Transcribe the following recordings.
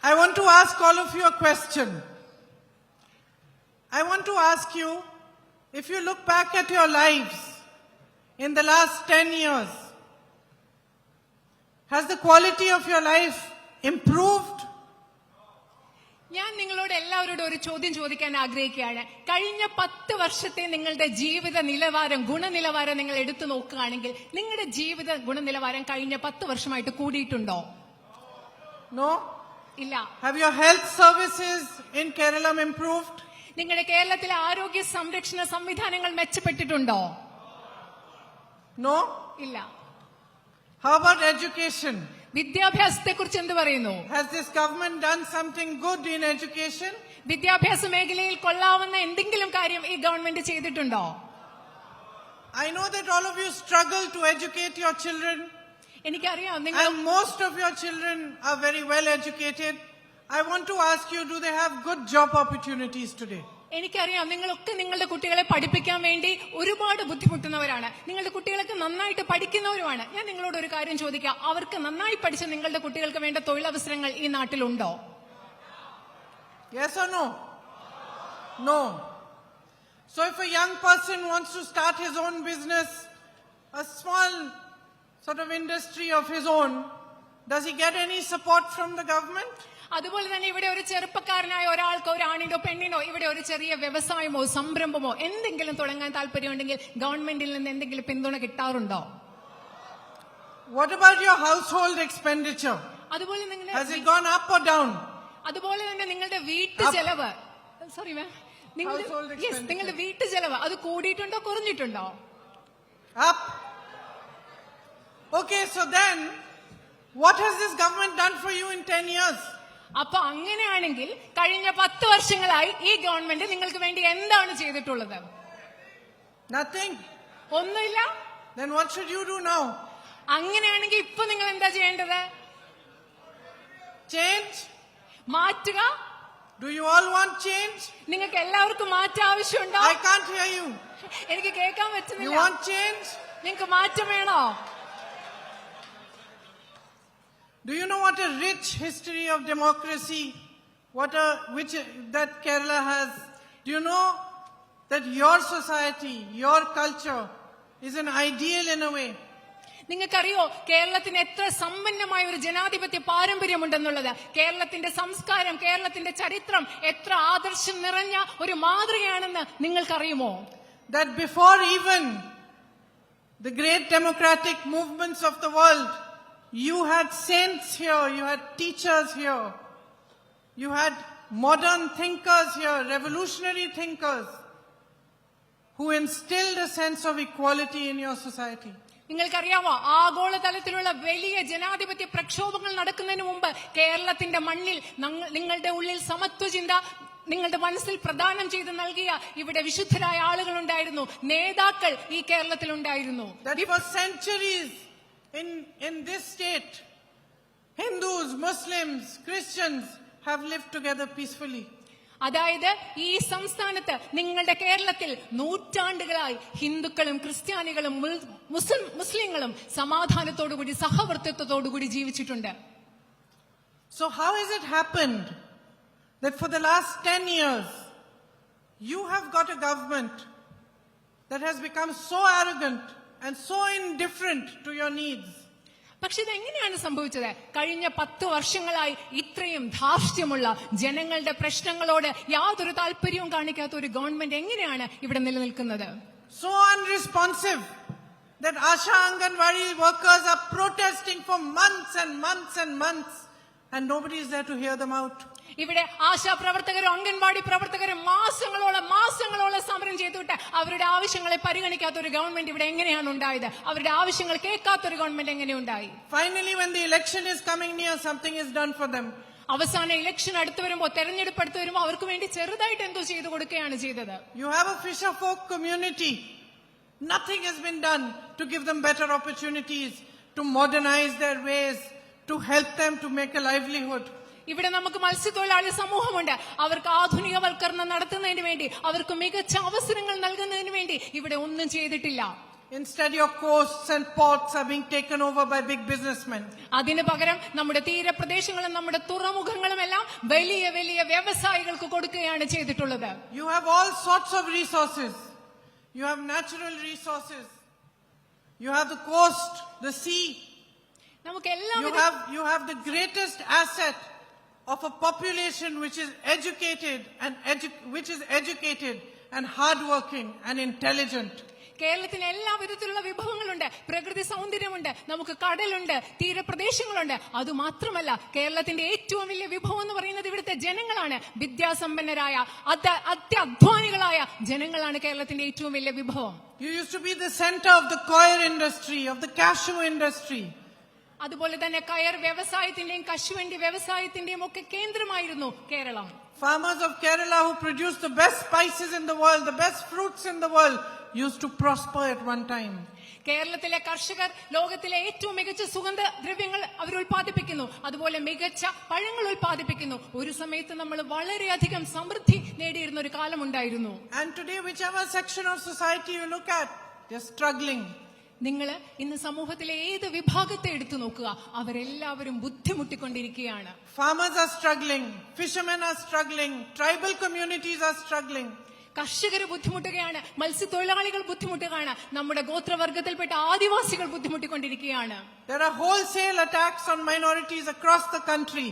I want to ask all of you a question. I want to ask you, if you look back at your lives in the last 10 years, has the quality of your life improved? ഞാൻ നിങ്ങളോട് എല്ലാവരോടും ഒരു ചോദ്യം ചോദിക്കാൻ ആഗ്രഹിക്കുകയാണ്. കഴിഞ്ഞ 10 വർഷത്തെ നിങ്ങളുടെ ജീവിത നിലവാരം, ഗുണനിലവാരം നിങ്ങൾ എടുത്തു നോക്കുകയാണെങ്കിൽ നിങ്ങളുടെ ജീവിത ഗുണനിലവാരം കഴിഞ്ഞ 10 വർഷമായിട്ട് കൂടിയിട്ടുണ്ടോ? No? ഇല്ല. Have your health services in Kerala improved? നിങ്ങളുടെ കേരളത്തിലെ ആരോഗ്യ സംരക്ഷണ സംവിധാനങ്ങൾ മെച്ചപ്പെട്ടിട്ടുണ്ടോ? No? ഇല്ല. How about education? വിദ്യാഭ്യാസത്തെ കുറിച്ച് എന്ത് പറയുന്നു? Has this government done something good in education? വിദ്യാഭ്യാസ മേഖലയിൽ കൊള്ളാവുന്ന എന്തെങ്കിലും കാര്യം ഈ ഗവൺമെന്റ് ചെയ്തിട്ടുണ്ടോ? I know that all of you struggle to educate your children. എനിക്കറിയാം നിങ്ങൾ, and most of your children are very well educated. I want to ask you, do they have good job opportunities today? എനിക്കറിയാം നിങ്ങളൊക്കെ നിങ്ങളുടെ കുട്ടികളെ പഠിപ്പിക്കാൻ വേണ്ടി ഒരുപാട് ബുദ്ധിമുട്ടുന്നവരാണ്. നിങ്ങളുടെ കുട്ടികൾക്ക് നന്നായിട്ട് പഠിക്കുന്നവരുമാണ്. ഞാൻ നിങ്ങളോട് ഒരു കാര്യം ചോദിക്കാം, അവർക്ക് നന്നായി പഠിച്ച നിങ്ങളുടെ കുട്ടികൾക്ക് വേണ്ട തൊഴിലവസരങ്ങൾ ഈ നാട്ടിലുണ്ടോ? Yes or no? No. So if a young person wants to start his own business, a small sort of industry of his own, does he get any support from the government? അതുപോലെ തന്നെ ഇവിടെ ഒരു ചെറുപ്പക്കാരനായ ഒരാൾക്ക്, ഒരു ആണിനോ പെണ്ണിനോ ഇവിടെ ഒരു ചെറിയ വ്യവസായമോ സംരംഭമോ എന്തെങ്കിലും തുടങ്ങാൻ താല്പര്യമുണ്ടെങ്കിൽ ഗവൺമെന്റിൽ നിന്ന് എന്തെങ്കിലും പിന്തുണ കിട്ടാറുണ്ടോ? What about your household expenditure? അതുപോലെ has it gone up or down? അതുപോലെ തന്നെ നിങ്ങളുടെ വീട്ടു ചെലവ്, സോറി മാം, നിങ്ങളുടെ വീട്ടു ചെലവ് അത് കൂടിയിട്ടുണ്ടോ കുറഞ്ഞിട്ടുണ്ടോ? Up. Okay, so then what has this government done for you in 10 years? അപ്പൊ അങ്ങനെയാണെങ്കിൽ കഴിഞ്ഞ 10 വർഷങ്ങളായി ഈ ഗവൺമെന്റ് നിങ്ങൾക്ക് വേണ്ടി എന്താണ് ചെയ്തിട്ടുള്ളത്? Nothing. ഒന്നുമില്ല. Then what should you do now? അങ്ങനെയാണെങ്കിൽ ഇപ്പൊ നിങ്ങൾ എന്താ ചെയ്യേണ്ടത്? Change? മാറ്റുക. Do you all want change? നിങ്ങൾക്ക് എല്ലാവർക്കും മാറ്റം ആവശ്യമുണ്ടോ? I can't hear you. എനിക്ക് കേൾക്കാൻ പറ്റുന്നില്ല. You want change? നിങ്ങൾക്ക് മാറ്റം വേണോ? Do you know what a rich history of democracy, that Kerala has? Do you know that your society, your culture is an ideal in a way? നിങ്ങൾക്കറിയോ കേരളത്തിന് എത്ര സമ്പന്നമായ ഒരു ജനാധിപത്യ പാരമ്പര്യമുണ്ടെന്നുള്ളത്? കേരളത്തിന്റെ സംസ്കാരം, കേരളത്തിന്റെ ചരിത്രം എത്ര ആദർശം നിറഞ്ഞ ഒരു മാതൃകയാണെന്ന് നിങ്ങൾക്കറിയുമോ? That before even the great democratic movements of the world, you had saints here, you had teachers here, you had modern thinkers here, revolutionary thinkers, who instilled a sense of equality in your society. നിങ്ങൾക്കറിയാമോ, ആഗോളതലത്തിലുള്ള വലിയ ജനാധിപത്യ പ്രക്ഷോഭങ്ങൾ നടക്കുന്നതിന് മുമ്പ് കേരളത്തിന്റെ മണ്ണിൽ നിങ്ങളുടെ ഉള്ളിൽ സമത്വ ചിന്ത നിങ്ങളുടെ മനസ്സിൽ പ്രദാനം ചെയ്ത് നൽകിയ ഇവിടെ വിശുദ്ധരായ ആളുകൾ ഉണ്ടായിരുന്നു, നേതാക്കൾ ഈ കേരളത്തിൽ ഉണ്ടായിരുന്നു. That for centuries in this state, Hindus, Muslims, Christians have lived together peacefully. അതായത് ഈ സംസ്ഥാനത്ത്, നിങ്ങളുടെ കേരളത്തിൽ നൂറ്റാണ്ടുകളായി ഹിന്ദുക്കളും ക്രിസ്ത്യാനികളും മുസ്ലിങ്ങളും സമാധാനത്തോടുകൂടി സഹവർത്തിത്വത്തോടുകൂടി ജീവിച്ചിട്ടുണ്ട്. So how has it happened that for the last 10 years you have got a government that has become so arrogant and so indifferent to your needs? പക്ഷെ ഇതെങ്ങനെയാണ് സംഭവിച്ചത്? കഴിഞ്ഞ 10 വർഷങ്ങളായി ഇത്രയും ധാർഷ്ട്യമുള്ള, ജനങ്ങളുടെ പ്രശ്നങ്ങളോട് യാതൊരു താല്പര്യവും കാണിക്കാത്ത ഒരു ഗവൺമെന്റ് എങ്ങനെയാണ് ഇവിടെ നിലനിൽക്കുന്നത്? So unresponsive that Asha Anganwadi workers are protesting for months and months and months and nobody is there to hear them out. ഇവിടെ ആശാപ്രവർത്തകരും അംഗൻവാടി പ്രവർത്തകരും മാസങ്ങളോളം സമരം ചെയ്തിട്ട് അവരുടെ ആവശ്യങ്ങളെ പരിഗണിക്കാത്ത ഒരു ഗവൺമെന്റ് ഇവിടെ എങ്ങനെയാണ് ഉണ്ടായത്? അവരുടെ ആവശ്യങ്ങൾ കേൾക്കാത്ത ഒരു ഗവൺമെന്റ് എങ്ങനെ ഉണ്ടായി? Finally, when the election is coming near, something is done for them. അവസാന ഇലക്ഷൻ അടുത്ത് വരുമ്പോ, തെരഞ്ഞെടുപ്പ് അടുത്ത് വരുമ്പോ അവർക്ക് വേണ്ടി ചെറുതായിട്ട് എന്തോ ചെയ്തു കൊടുക്കുകയാണ് ചെയ്തത്. You have a fisher folk community. Nothing has been done to give them better opportunities, to modernize their ways, to help them to make a livelihood. ഇവിടെ നമുക്ക് മത്സ്യത്തൊഴിലാളി സമൂഹമുണ്ട്. അവർക്ക് ആധുനികവൽക്കരണം നടത്തുന്നതിന് വേണ്ടി, അവർക്ക് മികച്ച അവസരങ്ങൾ നൽകുന്നതിന് വേണ്ടി ഇവിടെ ഒന്നും ചെയ്തിട്ടില്ല. Instead, your coasts and ports are being taken over by big businessmen. അതിന് പകരം നമ്മുടെ തീരപ്രദേശങ്ങളും നമ്മുടെ തുറമുഖങ്ങളും എല്ലാം വലിയ വലിയ വ്യവസായികൾക്ക് കൊടുക്കുകയാണ് ചെയ്തിട്ടുള്ളത്. You have all sorts of resources. You have natural resources. You have the coast, the sea. നമുക്കെല്ലാം You have the greatest asset of a population which is educated and hardworking and intelligent. കേരളത്തിന് എല്ലാ വിധത്തിലുള്ള വിഭവങ്ങളുണ്ട്. പ്രകൃതി സൗന്ദര്യമുണ്ട്, നമുക്ക് കടലുണ്ട്, തീരപ്രദേശങ്ങളുണ്ട്. അതുമാത്രമല്ല, കേരളത്തിന്റെ ഏറ്റവും വലിയ വിഭവം എന്ന് പറയുന്നത് ഇവിടുത്തെ ജനങ്ങളാണ്. വിദ്യാസമ്പന്നരായ അത്യധ്വാനികളായ ജനങ്ങളാണ് കേരളത്തിന്റെ ഏറ്റവും വലിയ വിഭവം. You used to be the center of the coir industry, of the cashew industry. അതുപോലെ തന്നെ കയർ വ്യവസായത്തിന്റെയും കശുവണ്ടി വ്യവസായത്തിന്റെയും ഒക്കെ കേന്ദ്രമായിരുന്നു Keralam. Farmers of Kerala who produce the best spices in the world, the best fruits in the world, used to prosper at one time. കേരളത്തിലെ കർഷകർ ലോകത്തിലെ ഏറ്റവും മികച്ച സുഗന്ധദ്രവ്യങ്ങൾ അവർ ഉൽപ്പാദിപ്പിക്കുന്നു, അതുപോലെ മികച്ച പഴങ്ങൾ ഉൽപ്പാദിപ്പിക്കുന്നു. ഒരു സമയത്ത് നമ്മൾ വളരെയധികം സമൃദ്ധി നേടിയിരുന്ന ഒരു കാലമുണ്ടായിരുന്നു. And today, whichever section of society you look at, they're struggling. നിങ്ങൾ ഇന്ന് സമൂഹത്തിലെ ഏത് വിഭാഗത്തെ എടുത്തു നോക്കുക, അവരെല്ലാവരും ബുദ്ധിമുട്ടിക്കൊണ്ടിരിക്കുകയാണ്. Farmers are struggling, fishermen are struggling, tribal communities are struggling. കർഷകർ ബുദ്ധിമുട്ടുകയാണ്, മത്സ്യത്തൊഴിലാളികൾ ബുദ്ധിമുട്ടുകയാണ്, നമ്മുടെ ഗോത്രവർഗത്തിൽപ്പെട്ട ആദിവാസികൾ ബുദ്ധിമുട്ടിക്കൊണ്ടിരിക്കുകയാണ്. There are wholesale attacks on minorities across the country.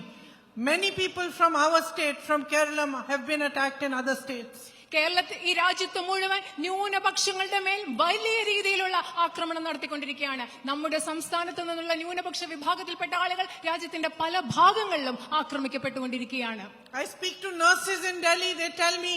Many people from our state, from Kerala, have been attacked in other states. ഈ രാജ്യത്ത് മുഴുവൻ ന്യൂനപക്ഷങ്ങളുടെ മേൽ വലിയ രീതിയിലുള്ള ആക്രമണം നടത്തിക്കൊണ്ടിരിക്കുകയാണ്. നമ്മുടെ സംസ്ഥാനത്ത് നിന്നുള്ള ന്യൂനപക്ഷ വിഭാഗത്തിൽപ്പെട്ട ആളുകൾ രാജ്യത്തിന്റെ പല ഭാഗങ്ങളിലും ആക്രമിക്കപ്പെട്ടുകൊണ്ടിരിക്കുകയാണ്. I speak to nurses in Delhi. They tell me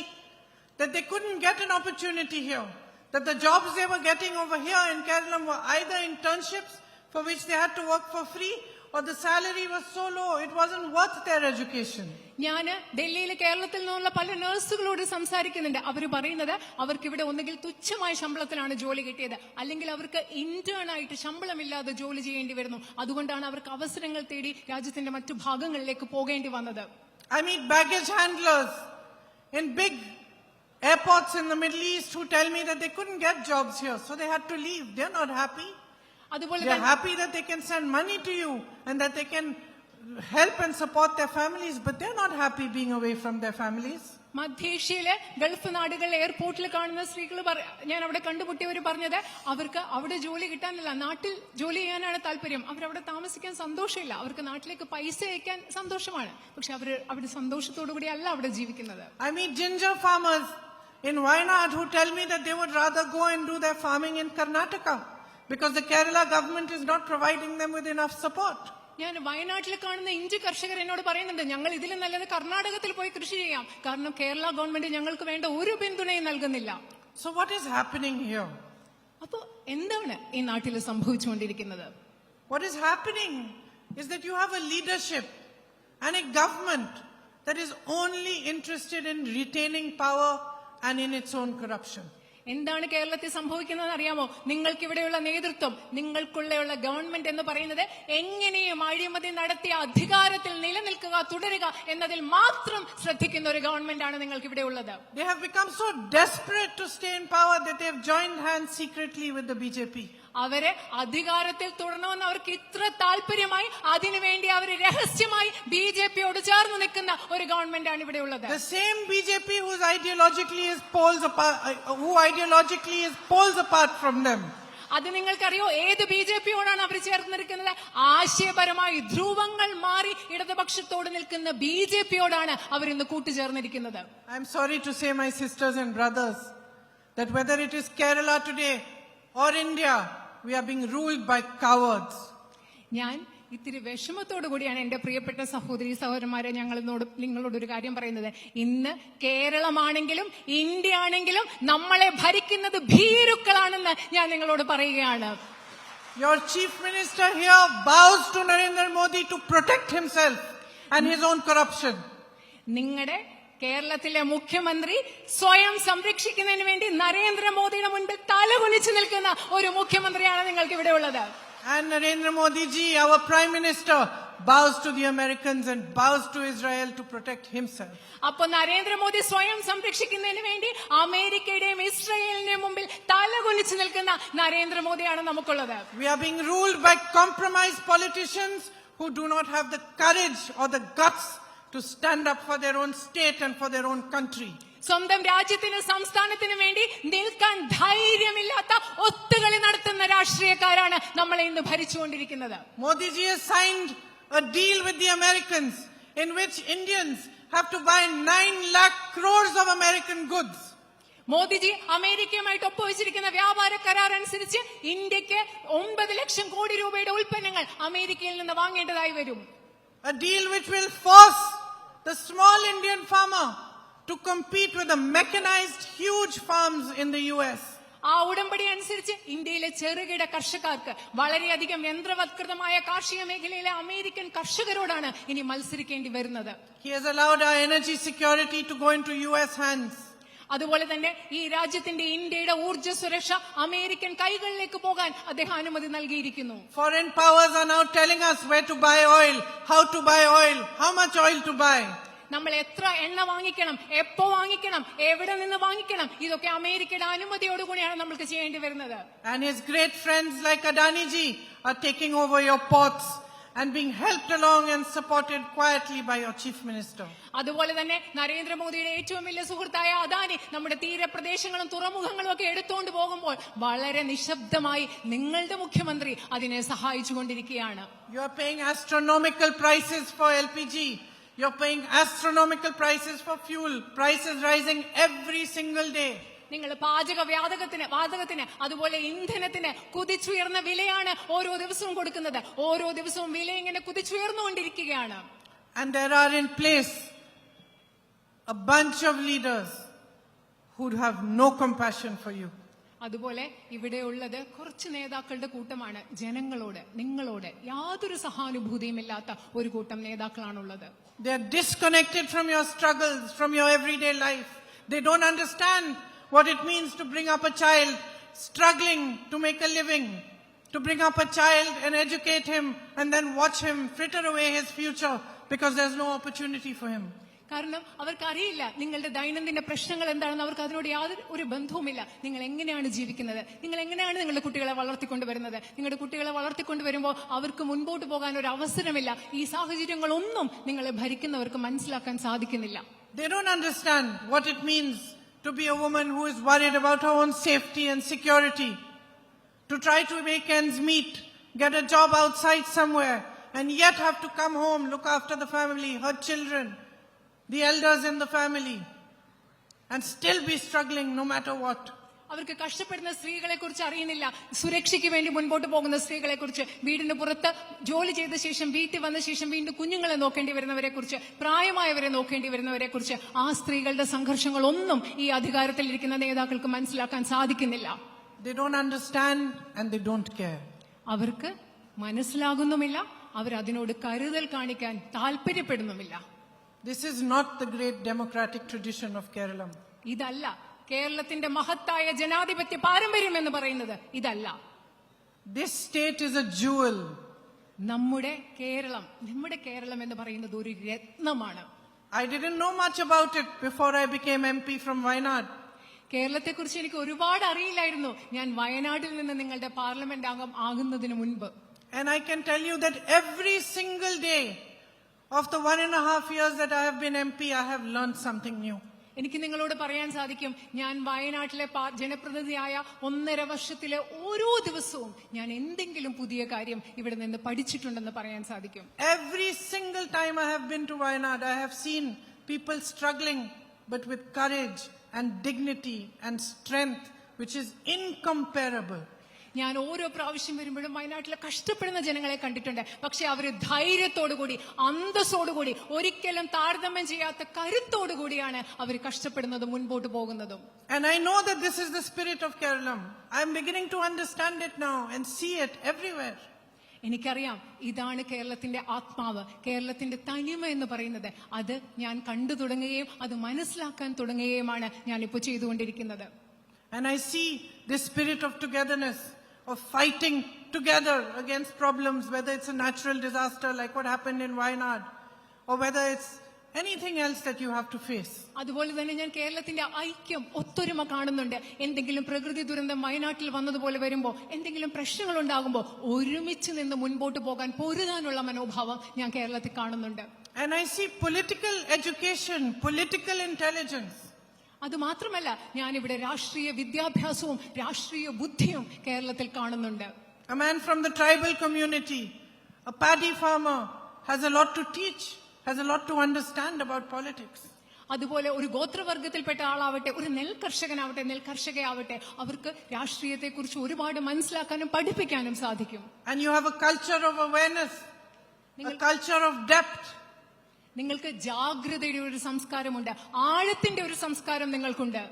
that they couldn't get an opportunity here, that the jobs they were getting over here in Kerala were either internships for which they had to work for free, or the salary was so low it wasn't worth their education. ഞാൻ ഡൽഹിയിലെ കേരളത്തിൽ നിന്നുള്ള പല നഴ്സുകളോട് സംസാരിക്കുന്നുണ്ട്. അവർ പറയുന്നത് അവർക്ക് ഇവിടെ ഒന്നുകിൽ തുച്ഛമായ ശമ്പളത്തിലാണ് ജോലി കിട്ടിയത്, അല്ലെങ്കിൽ അവർക്ക് ഇന്റേൺ ആയിട്ട് ശമ്പളമില്ലാതെ ജോലി ചെയ്യേണ്ടി വരുന്നു. അതുകൊണ്ടാണ് അവർക്ക് അവസരങ്ങൾ തേടി രാജ്യത്തിന്റെ മറ്റു ഭാഗങ്ങളിലേക്ക് പോകേണ്ടി വന്നത്. I meet baggage handlers in big airports in the Middle East who tell me that they couldn't get jobs here, so they had to leave. They're not happy. They're happy that they can send money to you and that they can help and support their families, but they're not happy being away from their families. മധ്യേഷ്യയിലെ gulf നാടുകളിലെ എയർപോർട്ടിൽ കാണുന്ന സ്ത്രീകൾ ഞാൻ അവിടെ കണ്ടുമുട്ടിയവർ പറഞ്ഞത് അവർക്ക് അവിടെ ജോലി കിട്ടാനില്ല, നാട്ടിൽ ജോലി ചെയ്യാനാണ് താല്പര്യം. അവരവിടെ താമസിക്കാൻ സന്തോഷമില്ല, അവർക്ക് നാട്ടിലേക്ക് പൈസ അയക്കാൻ സന്തോഷമാണ്, പക്ഷെ അവർ അവിടെ സന്തോഷത്തോടു കൂടി അല്ല അവിടെ ജീവിക്കുന്നത്. I meet ginger farmers in Wayanad who tell me that they would rather go and do their farming in Karnataka because the Kerala government is not providing them with enough support. ഞാൻ വയനാട്ടിൽ കാണുന്ന ഇഞ്ചി കർഷകർ എന്നോട് പറയുന്നുണ്ട്, ഞങ്ങൾ ഇതിലും നല്ലത് കർണാടകത്തിൽ പോയി കൃഷി ചെയ്യാം, കാരണം കേരള ഗവൺമെന്റ് ഞങ്ങൾക്ക് വേണ്ട ഒരു പിന്തുണയും നൽകുന്നില്ല. So what is happening here? അപ്പൊ എന്താണ് ഈ നാട്ടിൽ സംഭവിച്ചുകൊണ്ടിരിക്കുന്നത്? What is happening is that you have a leadership and a government that is only interested in retaining power and in its own corruption. എന്താണ് കേരളത്തിൽ സംഭവിക്കുന്നത് അറിയാമോ? നിങ്ങൾക്കിവിടെയുള്ള നേതൃത്വം, നിങ്ങൾക്കുള്ള ഗവൺമെന്റ് എന്ന് പറയുന്നത് എങ്ങനെയും അഴിമതി നടത്തി അധികാരത്തിൽ നിലനിൽക്കുക, തുടരുക എന്നതിൽ മാത്രം ശ്രദ്ധിക്കുന്ന ഒരു ഗവൺമെന്റ് ആണ് നിങ്ങൾക്കിവിടെ ഉള്ളത്. They have become so desperate to stay in power that they have joined hands secretly with the BJP. അവരെ അധികാരത്തിൽ തുടരണമെന്ന് അവർക്ക് ഇത്ര താല്പര്യമായി അതിനുവേണ്ടി അവർ രഹസ്യമായി ബിജെപിയോട് ചേർന്ന് നിൽക്കുന്ന ഒരു ഗവൺമെന്റ് ആണ് ഇവിടെ ഉള്ളത്. The same BJP who ideologically is poles apart from them. അത് നിങ്ങൾക്കറിയോ ഏത് ബിജെപിയോടാണ് അവർ ചേർന്ന് നിൽക്കുന്നത്? ആശയപരമായി ധ്രുവങ്ങൾ മാറി ഇടതുപക്ഷത്തോട് നിൽക്കുന്ന ബിജെപിയോടാണ് അവർ ഇന്ന് കൂട്ടുചേർന്നിരിക്കുന്നത്. I am sorry to say, my sisters and brothers, that whether it is Kerala today or India, we are being ruled by cowards. ഞാൻ ഇത്തിരി വിഷമത്തോടു കൂടിയാണ് എന്റെ പ്രിയപ്പെട്ട സഹോദരി സഹോദരന്മാരെ നിങ്ങളോട് ഒരു കാര്യം പറയുന്നത്. ഇന്ന് കേരളമാണെങ്കിലും ഇന്ത്യ ആണെങ്കിലും നമ്മളെ ഭരിക്കുന്നത് ഭീരുക്കളാണെന്ന് ഞാൻ നിങ്ങളോട് പറയുകയാണ്. Your chief minister here bows to Narendra Modi to protect himself and his own corruption. നിങ്ങളുടെ കേരളത്തിലെ മുഖ്യമന്ത്രി സ്വയം സംരക്ഷിക്കുന്നതിന് വേണ്ടി നരേന്ദ്രമോദിയുടെ മുൻപിൽ തലകുനിച്ചു നിൽക്കുന്ന ഒരു മുഖ്യമന്ത്രിയാണ് നിങ്ങൾക്ക് ഇവിടെ ഉള്ളത്. And Narendra Modi ji, our Prime Minister, bows to the Americans and bows to Israel to protect himself. അപ്പൊ നരേന്ദ്രമോദി സ്വയം സംരക്ഷിക്കുന്നതിന് വേണ്ടി അമേരിക്കയുടെയും ഇസ്രായേലിന്റെയും മുമ്പിൽ തല കുനിച്ചു നിൽക്കുന്ന നരേന്ദ്രമോദിയാണ് നമുക്കുള്ളത്. We are being ruled by compromised politicians who do not have the courage or the guts to stand up for their own state and for their own country. സ്വന്തം രാജ്യത്തിന് സംസ്ഥാനത്തിന് വേണ്ടി നിൽക്കാൻ ധൈര്യമില്ലാത്ത ഒത്തുകളി നടത്തുന്ന രാഷ്ട്രീയക്കാരാണ് നമ്മളെ ഇന്ന് ഭരിച്ചുകൊണ്ടിരിക്കുന്നത്. Modi ji has signed a deal with the Americans in which Indians have to buy 9 lakh crores of American goods. Modiji അമേരിക്കയുമായിട്ട് ഒപ്പുവെച്ചിരിക്കുന്ന വ്യാപാര കരാർ അനുസരിച്ച് ഇന്ത്യക്ക് 9 ലക്ഷം കോടി രൂപയുടെ ഉൽപ്പന്നങ്ങൾ അമേരിക്കയിൽ നിന്ന് വാങ്ങേണ്ടതായി വരും. A deal which will force the small Indian farmer to compete with the mechanized huge farms in the US. ആ ഉടമ്പടി അനുസരിച്ച് ഇന്ത്യയിലെ ചെറുകിട കർഷകർക്ക് വളരെയധികം യന്ത്രവത്കൃതമായ കാർഷിക മേഖലയിലെ അമേരിക്കൻ കർഷകരോടാണ് ഇനി മത്സരിക്കേണ്ടി വരുന്നത്. He has allowed our energy security to go into US hands. അതുപോലെ തന്നെ ഈ രാജ്യത്തിന്റെ ഇന്ത്യയുടെ ഊർജ്ജ സുരക്ഷ അമേരിക്കൻ കൈകളിലേക്ക് പോകാൻ അദ്ദേഹം അനുമതി നൽകിയിരിക്കുന്നു. Foreign powers are now telling us where to buy oil, how to buy oil, how much oil to buy. നമ്മൾ എത്ര എണ്ണ വാങ്ങിക്കണം, എപ്പോ വാങ്ങിക്കണം, എവിടെ നിന്ന് വാങ്ങിക്കണം, ഇതൊക്കെ അമേരിക്കയുടെ അനുമതിയോടുകൂടിയാണ് നമ്മൾക്ക് ചെയ്യേണ്ടി വരുന്നത്. And his great friends like Adani ji are taking over your ports and being helped along and supported quietly by your chief minister. അതുപോലെ തന്നെ നരേന്ദ്രമോദിയുടെ ഏറ്റവും വലിയ സുഹൃത്തായ അദാനി നമ്മുടെ തീരപ്രദേശങ്ങളും തുറമുഖങ്ങളും ഒക്കെ എടുത്തുകൊണ്ട് പോകുമ്പോൾ വളരെ നിശബ്ദമായി നിങ്ങളുടെ മുഖ്യമന്ത്രി അതിനെ സഹായിച്ചുകൊണ്ടിരിക്കുകയാണ്. You are paying astronomical prices for LPG. You are paying astronomical prices for fuel. Prices rising every single day. നിങ്ങൾ വാതകത്തിന് അതുപോലെ ഇന്ധനത്തിന് കുതിച്ചുയർന്ന വിലയാണ് ഓരോ ദിവസവും കൊടുക്കുന്നത്. ഓരോ ദിവസവും വില ഇങ്ങനെ കുതിച്ചുയർന്നുകൊണ്ടിരിക്കുകയാണ്. And there are in place a bunch of leaders who have no compassion for you. അതുപോലെ ഇവിടെയുള്ളത് കുറച്ച് നേതാക്കളുടെ കൂട്ടമാണ്. ജനങ്ങളോട്, നിങ്ങളോട് യാതൊരു സഹാനുഭൂതിയും ഇല്ലാത്ത ഒരു കൂട്ടം നേതാക്കളാണുള്ളത്. They are disconnected from your struggles, from your everyday life. They don't understand what it means to bring up a child struggling to make a living, to bring up a child and educate him and then watch him fritter away his future because there's no opportunity for him. കാരണം അവർക്കറിയില്ല നിങ്ങളുടെ ദൈനംദിന പ്രശ്നങ്ങൾ എന്താണെന്ന്. അവർക്ക് അതിനോട് യാതൊരു ബന്ധവുമില്ല. നിങ്ങൾ എങ്ങനെയാണ് ജീവിക്കുന്നത്, നിങ്ങൾ എങ്ങനെയാണ് നിങ്ങളുടെ കുട്ടികളെ വളർത്തിക്കൊണ്ടുവരുന്നത്. നിങ്ങളുടെ കുട്ടികളെ വളർത്തിക്കൊണ്ടുവരുമ്പോൾ അവർക്ക് മുൻപോട്ട് പോകാൻ ഒരു അവസരമില്ല. ഈ സാഹചര്യങ്ങളൊന്നും നിങ്ങളെ ഭരിക്കുന്നവർക്ക് മനസ്സിലാക്കാൻ സാധിക്കുന്നില്ല. They don't understand what it means to be a woman who is worried about her own safety and security, to try to make ends meet, get a job outside somewhere, and yet have to come home, look after the family, her children, the elders in the family, and still be struggling no matter what. അവർക്ക് കഷ്ടപ്പെടുന്ന സ്ത്രീകളെ കുറിച്ച് അറിയുന്നില്ല. സുരക്ഷയ്ക്ക് വേണ്ടി മുൻപോട്ട് പോകുന്ന സ്ത്രീകളെ കുറിച്ച്, വീടിന് പുറത്ത് ജോലി ചെയ്ത ശേഷം വീട്ടിൽ വന്ന ശേഷം വീണ്ടും കുഞ്ഞുങ്ങളെ നോക്കേണ്ടി വരുന്നവരെ കുറിച്ച്, പ്രായമായവരെ നോക്കേണ്ടി വരുന്നവരെ കുറിച്ച് ആ സ്ത്രീകളുടെ സംഘർഷങ്ങളൊന്നും ഈ അധികാരത്തിലിരിക്കുന്ന നേതാക്കൾക്ക് മനസ്സിലാക്കാൻ സാധിക്കുന്നില്ല. They don't understand and they don't care. അവർക്ക് മനസ്സിലാകുന്നുമില്ല, അവർ അതിനോട് കരുതൽ കാണിക്കാൻ താല്പര്യപ്പെടുന്നുമില്ല. This is not the great democratic tradition of Kerala. ഇതല്ല കേരളത്തിന്റെ മഹത്തായ ജനാധിപത്യ പാരമ്പര്യം എന്ന് പറയുന്നത്. ഇതല്ല. This state is a jewel. നമ്മുടെ കേരളം എന്ന് പറയുന്നത് ഒരു രത്നമാണ്. I didn't know much about it before I became MP from Wayanad. കേരളത്തെ കുറിച്ച് എനിക്ക് ഒരുപാട് അറിയില്ലായിരുന്നു ഞാൻ വയനാട്ടിൽ നിന്ന് നിങ്ങളുടെ പാർലമെന്റ് അംഗം ആകുന്നതിന് മുൻപ്. And I can tell you that every single day of the 1.5 years that I have been MP, I have learned something new. എനിക്ക് നിങ്ങളോട് പറയാൻ സാധിക്കും, ഞാൻ വയനാട്ടിലെ ജനപ്രതിനിധിയായ 1.5 വർഷത്തിലെ ഓരോ ദിവസവും ഞാൻ എന്തെങ്കിലും പുതിയ കാര്യം ഇവിടെ നിന്ന് പഠിച്ചിട്ടുണ്ടെന്ന് പറയാൻ സാധിക്കും. Every single time I have been to Wayanad, I have seen people struggling, but with courage and dignity and strength, which is incomparable. ഞാൻ ഓരോ പ്രാവശ്യം വരുമ്പോഴും വയനാട്ടിലെ കഷ്ടപ്പെടുന്ന ജനങ്ങളെ കണ്ടിട്ടുണ്ട്. പക്ഷെ അവര് ധൈര്യത്തോടുകൂടി, അന്തസ്സോടുകൂടി, ഒരിക്കലും താരതമ്യം ചെയ്യാത്ത കരുത്തോടുകൂടിയാണ് അവർ കഷ്ടപ്പെടുന്നതും മുൻപോട്ട് പോകുന്നതും. And I know that this is the spirit of Kerala. I am beginning to understand it now and see it everywhere. എനിക്കറിയാം, ഇതാണ് കേരളത്തിന്റെ ആത്മാവ്, കേരളത്തിന്റെ തനിമ എന്ന് പറയുന്നത്. അത് ഞാൻ കണ്ടു തുടങ്ങുകയും അത് മനസ്സിലാക്കാൻ തുടങ്ങുകയുമാണ് ഞാനിപ്പോൾ ചെയ്തുകൊണ്ടിരിക്കുന്നത്. And I see this spirit of togetherness, of fighting together against problems, whether it's a natural disaster like what happened in Wayanad, or whether it's anything else that you have to face. അതുപോലെ തന്നെ ഞാൻ കേരളത്തിന്റെ ഐക്യം ഒത്തൊരുമ കാണുന്നുണ്ട്. എന്തെങ്കിലും പ്രകൃതി ദുരന്തം വയനാട്ടിൽ വന്നതുപോലെ വരുമ്പോൾ, എന്തെങ്കിലും പ്രശ്നങ്ങൾ ഉണ്ടാകുമ്പോൾ ഒരുമിച്ച് നിന്ന് മുൻപോട്ട് പോകാൻ പൊരുതാനുള്ള മനോഭാവം ഞാൻ കേരളത്തിൽ കാണുന്നുണ്ട്. And I see political education, political intelligence. അത് മാത്രമല്ല, ഞാനിവിടെ രാഷ്ട്രീയ വിദ്യാഭ്യാസവും രാഷ്ട്രീയ ബുദ്ധിയും കേരളത്തിൽ കാണുന്നുണ്ട്. A man from the tribal community, a paddy farmer, has a lot to teach, has a lot to understand about politics. അതുപോലെ ഒരു ഗോത്രവർഗത്തിൽപ്പെട്ട ആളാവട്ടെ, ഒരു നെൽകർഷകനാവട്ടെ, നെൽകർഷകയാവട്ടെ, അവർക്ക് രാഷ്ട്രീയത്തെക്കുറിച്ച് ഒരുപാട് മനസ്സിലാക്കാനും പഠിപ്പിക്കാനും സാധിക്കും. And you have a culture of awareness, a culture of depth. നിങ്ങൾക്ക് ജാഗ്രതയുടെ ഒരു സംസ്കാരമുണ്ട്, ആഴത്തിന്റെ ഒരു സംസ്കാരം നിങ്ങൾക്കുണ്ട്.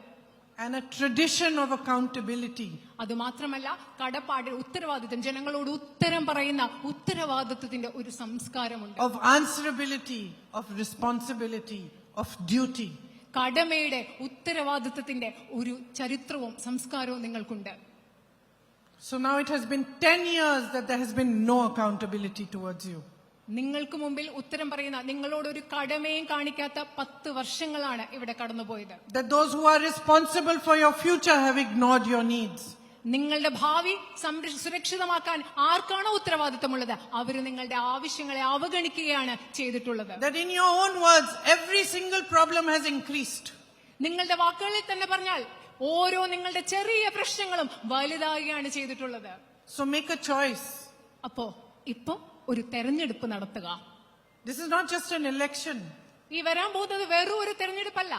And a tradition of accountability. അത് മാത്രമല്ല, കടപ്പാട്, ഉത്തരവാദിത്വം, ജനങ്ങളോട് ഉത്തരം പറയുന്ന ഉത്തരവാദിത്വത്തിന്റെ ഒരു സംസ്കാരമുണ്ട്. Of answerability, of responsibility, of duty. കടമയുടെ, ഉത്തരവാദിത്വത്തിന്റെ ഒരു ചരിത്രവും സംസ്കാരവും നിങ്ങൾക്കുണ്ട്. So now it has been 10 years that there has been no accountability towards you. നിങ്ങൾക്ക് മുമ്പിൽ ഉത്തരം പറയുന്ന, നിങ്ങളോട് ഒരു കടമയും കാണിക്കാത്ത 10 വർഷങ്ങളാണ് ഇവിടെ കടന്നുപോയത്. That those who are responsible for your future have ignored your needs. നിങ്ങളുടെ ഭാവി സുരക്ഷിതമാക്കാൻ ആർക്കാണോ ഉത്തരവാദിത്തമുള്ളത്, അവർ നിങ്ങളുടെ ആവശ്യങ്ങളെ അവഗണിക്കുകയാണ് ചെയ്തിട്ടുള്ളത്. That in your own words, every single problem has increased. നിങ്ങളുടെ വാക്കുകളിൽ തന്നെ പറഞ്ഞാൽ, ഓരോ നിങ്ങളുടെ ചെറിയ പ്രശ്നങ്ങളും വലുതാകുകയാണ് ചെയ്തിട്ടുള്ളത്. So make a choice. അപ്പോ ഇപ്പൊ ഒരു തെരഞ്ഞെടുപ്പ് നടത്തുക. This is not just an election. ഈ വരാൻ പോകുന്നത് വെറും ഒരു തെരഞ്ഞെടുപ്പല്ല.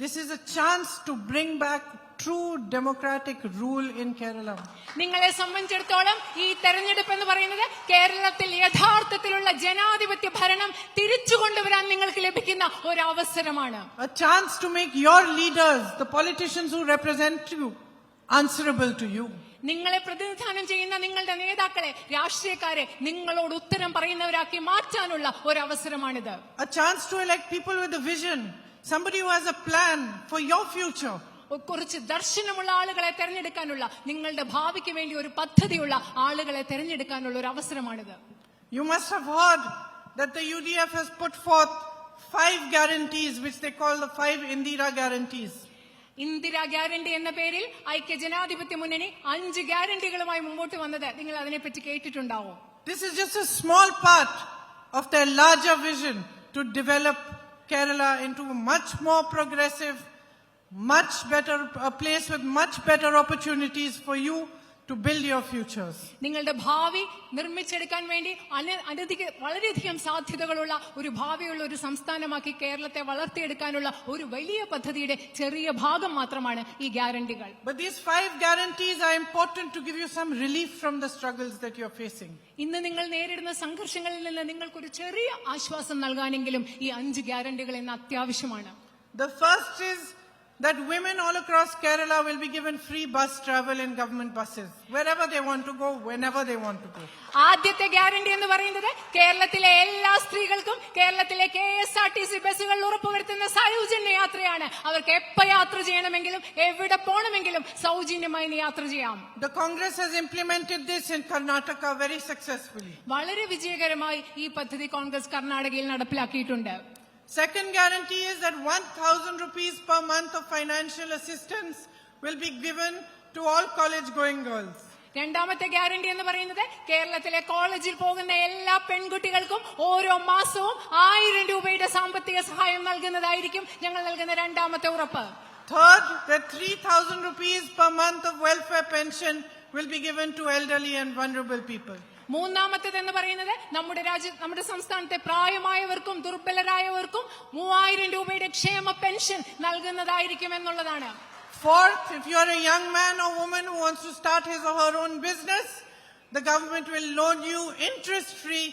This is a chance to bring back true democratic rule in Kerala. നിങ്ങളെ സംബന്ധിച്ചിടത്തോളം ഈ തെരഞ്ഞെടുപ്പ് എന്ന് പറയുന്നത് കേരളത്തിൽ യഥാർത്ഥത്തിലുള്ള ജനാധിപത്യ ഭരണം തിരിച്ചു കൊണ്ടുവരാൻ നിങ്ങൾക്ക് ലഭിക്കുന്ന ഒരു അവസരമാണ്. A chance to make your leaders, the politicians who represent you, answerable to you. നിങ്ങളെ പ്രതിനിധാനം ചെയ്യുന്ന നിങ്ങളുടെ നേതാക്കളെ, രാഷ്ട്രീയക്കാരെ നിങ്ങളോട് ഉത്തരം പറയുന്നവരാക്കി മാറ്റാനുള്ള ഒരു അവസരമാണിത്. A chance to elect people with a vision, somebody who has a plan for your future. കുറച്ച് ദർശനമുള്ള ആളുകളെ തെരഞ്ഞെടുക്കാനുള്ള, നിങ്ങളുടെ ഭാവിക്ക് വേണ്ടി ഒരു പദ്ധതിയുള്ള ആളുകളെ തെരഞ്ഞെടുക്കാനുള്ള ഒരു അവസരമാണിത്. You must have heard that the UDF has put forth 5 guarantees, which they call the 5 Indira guarantees. Indira guarantee എന്ന പേരിൽ ഐക്യ ജനാധിപത്യ മുന്നണി 5 ഗ്യാരണ്ടികളുമായി മുമ്പോട്ട് വന്നത് നിങ്ങൾ അതിനെപ്പറ്റി കേട്ടിട്ടുണ്ടാവും. This is just a small part of their larger vision to develop Kerala into a much more progressive, much better, a place with much better opportunities for you to build your futures. നിങ്ങളുടെ ഭാവി നിർമ്മിച്ചെടുക്കാൻ വേണ്ടി വളരെയധികം സാധ്യതകളുള്ള ഒരു ഭാവിയുള്ള ഒരു സംസ്ഥാനമാക്കി കേരളത്തെ വളർത്തിയെടുക്കാനുള്ള ഒരു വലിയ പദ്ധതിയുടെ ചെറിയ ഭാഗം മാത്രമാണ് ഈ ഗ്യാരണ്ടികൾ. But these 5 guarantees are important to give you some relief from the struggles that you're facing. ഇന്ന് നിങ്ങൾ നേരിടുന്ന സംഘർഷങ്ങളിൽ നിന്ന് നിങ്ങൾക്കൊരു ചെറിയ ആശ്വാസം നൽകാനെങ്കിലും ഈ 5 ഗ്യാരണ്ടികൾ ഇന്ന് അത്യാവശ്യമാണ്. The first is that women all across Kerala will be given free bus travel in government buses, wherever they want to go, whenever they want to go. ആദ്യത്തെ ഗ്യാരണ്ടി എന്ന് പറയുന്നത് കേരളത്തിലെ എല്ലാ സ്ത്രീകൾക്കും കേരളത്തിലെ KSRTC ബസ്സുകളിൽ ഉറപ്പുവരുത്തുന്ന സൗജന്യ യാത്രയാണ്. അവർക്ക് എപ്പോൾ യാത്ര ചെയ്യണമെങ്കിലും എവിടെ പോകണമെങ്കിലും സൗജന്യമായി യാത്ര ചെയ്യാം. The Congress has implemented this in Karnataka very successfully. വളരെ വിജയകരമായി ഈ പദ്ധതി കോൺഗ്രസ് കർണാടകയിൽ നടപ്പിലാക്കിയിട്ടുണ്ട്. Second guarantee is that 1,000 rupees per month of financial assistance will be given to all college-going girls. രണ്ടാമത്തെ ഗ്യാരണ്ടി എന്ന് പറയുന്നത് കേരളത്തിലെ കോളേജിൽ പോകുന്ന എല്ലാ പെൺകുട്ടികൾക്കും ഓരോ മാസവും 1000 രൂപയുടെ സാമ്പത്തിക സഹായം നൽകുന്നതായിരിക്കും ഞങ്ങൾ നൽകുന്ന രണ്ടാമത്തെ ഉറപ്പ്. Third, that 3,000 rupees per month of welfare pension will be given to elderly and vulnerable people. മൂന്നാമത്തേത് എന്ന് പറയുന്നത് നമ്മുടെ സംസ്ഥാനത്തെ പ്രായമായവർക്കും ദുർബലരായവർക്കും 3000 രൂപയുടെ ക്ഷേമ പെൻഷൻ നൽകുന്നതായിരിക്കും എന്നുള്ളതാണ്. Fourth, if you are a young man or woman who wants to start his or her own business, the government will loan you interest-free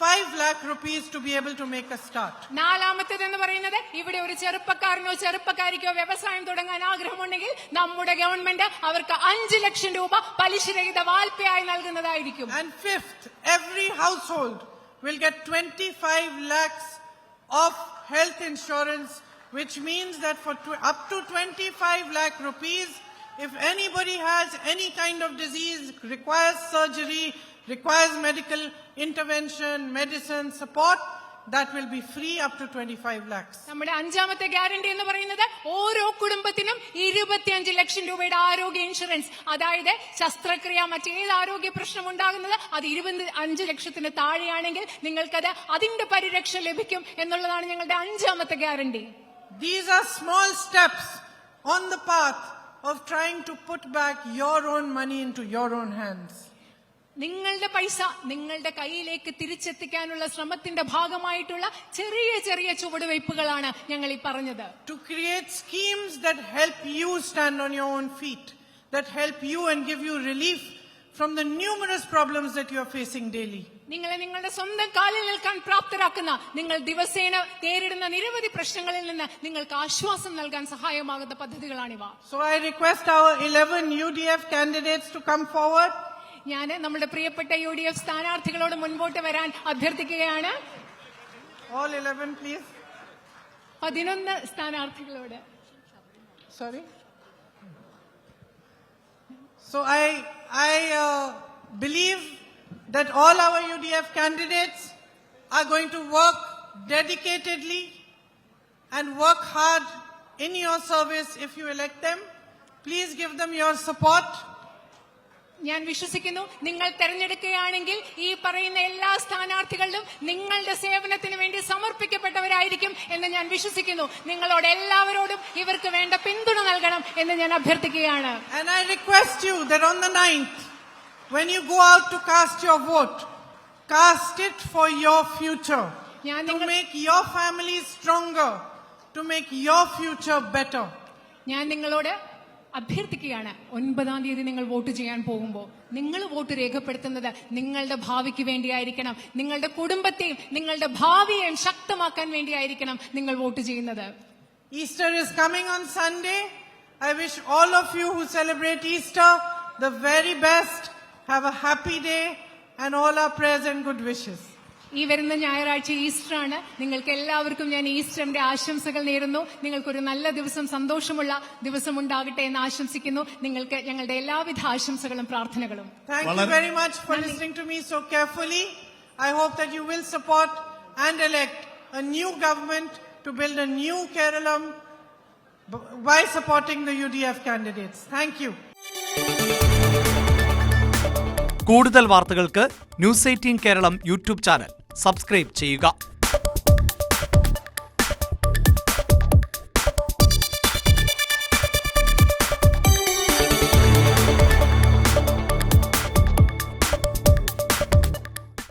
5 lakh rupees to be able to make a start. നാലാമത്തേത് എന്ന് പറയുന്നത് ഇവിടെ ഒരു ചെറുപ്പക്കാരനോ ചെറുപ്പക്കാരിക്കോ വ്യവസായം തുടങ്ങാൻ ആഗ്രഹമുണ്ടെങ്കിൽ നമ്മുടെ government അവർക്ക് 5 ലക്ഷം രൂപ പലിശരഹിത വായ്പയായി നൽകുന്നതായിരിക്കും. And fifth, every household will get 25 lakhs of health insurance, which means that for up to 25 lakh rupees, If anybody has any kind of disease, requires surgery, requires medical intervention, medicine, support, that will be free up to 25 lakhs. നമ്മുടെ അഞ്ചാമത്തെ guarantee എന്ന് പറയുന്നത് ഓരോ കുടുംബത്തിനും 25 ലക്ഷം രൂപയുടെ ആരോഗ്യ insurance. അതായത് ശസ്ത്രക്രിയ മറ്റേത് ആരോഗ്യ പ്രശ്നം ഉണ്ടാകുന്നത് അത് 25 ലക്ഷത്തിന് താഴെയാണെങ്കിൽ നിങ്ങൾക്കത് അതിന്റെ പരിരക്ഷ ലഭിക്കും എന്നുള്ളതാണ് ഞങ്ങളുടെ അഞ്ചാമത്തെ guarantee. These are small steps on the path of trying to put back your own money into your own hands. നിങ്ങളുടെ പൈസ നിങ്ങളുടെ കയ്യിലേക്ക് തിരിച്ചെത്തിക്കാനുള്ള ശ്രമത്തിന്റെ ഭാഗമായിട്ടുള്ള ചെറിയ ചെറിയ ചുവടുവയ്പ്പുകളാണ് ഞങ്ങൾ ഈ പറഞ്ഞത്. To create schemes that help you stand on your own feet, that help you and give you relief from the numerous problems that you are facing daily. നിങ്ങളെ നിങ്ങളുടെ സ്വന്തം കാലിൽ നിൽക്കാൻ പ്രാപ്തരാക്കുന്ന, നിങ്ങൾ ദിവസേന നേരിടുന്ന നിരവധി പ്രശ്നങ്ങളിൽ നിന്ന് നിങ്ങൾക്ക് ആശ്വാസം നൽകാൻ സഹായമാകുന്ന പദ്ധതികളാണിവ. So I request our 11 UDF candidates to come forward. ഞാൻ നമ്മുടെ പ്രിയപ്പെട്ട UDF സ്ഥാനാർത്ഥികളോട് മുൻപോട്ട് വരാൻ അഭ്യർത്ഥിക്കുകയാണ്. All 11 please. 11 സ്ഥാനാർത്ഥികളോട്. Sorry. So I believe that all our UDF candidates are going to work dedicatedly and work hard in your service if you elect them. Please give them your support. ഞാൻ വിശ്വസിക്കുന്നു നിങ്ങൾ തെരഞ്ഞെടുക്കുകയാണെങ്കിൽ ഈ പറയുന്ന എല്ലാ സ്ഥാനാർത്ഥികളിലും നിങ്ങളുടെ സേവനത്തിന് വേണ്ടി സമർപ്പിക്കപ്പെട്ടവരായിരിക്കും എന്ന് ഞാൻ വിശ്വസിക്കുന്നു. നിങ്ങളോട് എല്ലാവരോടും ഇവർക്ക് വേണ്ട പിന്തുണ നൽകണം എന്ന് ഞാൻ അഭ്യർത്ഥിക്കുകയാണ്. And I request you that on the 9th, when you go out to cast your vote, cast it for your future, to make your family stronger, to make your future better. ഞാൻ നിങ്ങളോട് അഭ്യർത്ഥിക്കുകയാണ്, 9-ാം തീയതി നിങ്ങൾ vote ചെയ്യാൻ പോകുമ്പോൾ നിങ്ങൾ vote രേഖപ്പെടുത്തുന്നത് നിങ്ങളുടെ ഭാവിക്ക് വേണ്ടിയായിരിക്കണം. നിങ്ങളുടെ കുടുംബത്തെയും നിങ്ങളുടെ ഭാവിയെയും ശക്തമാക്കാൻ വേണ്ടിയായിരിക്കണം നിങ്ങൾ വോട്ട് ചെയ്യുന്നത്. Easter is coming on Sunday. I wish all of you who celebrate Easter the very best. Have a happy day and all our prayers and good wishes. ഈ വരുന്ന ഞായറാഴ്ച ഈസ്റ്റർ ആണ്. നിങ്ങൾക്ക് എല്ലാവർക്കും ഞാൻ ഈസ്റ്ററിന്റെ ആശംസകൾ നേരുന്നു. നിങ്ങൾക്കൊരു നല്ല ദിവസം, സന്തോഷമുള്ള ദിവസം ഉണ്ടാകട്ടെ എന്ന് ആശംസിക്കുന്നു. നിങ്ങൾക്ക് ഞങ്ങളുടെ എല്ലാവിധ ആശംസകളും പ്രാർത്ഥനകളും. Thank you very much for listening to me so carefully. I hope that you will support and elect a new government to build a new Kerala by supporting the UDF candidates. Thank you. കൂടുതൽ വാർത്തകൾക്ക് news 18 Keralam YouTube channel subscribe ചെയ്യുക.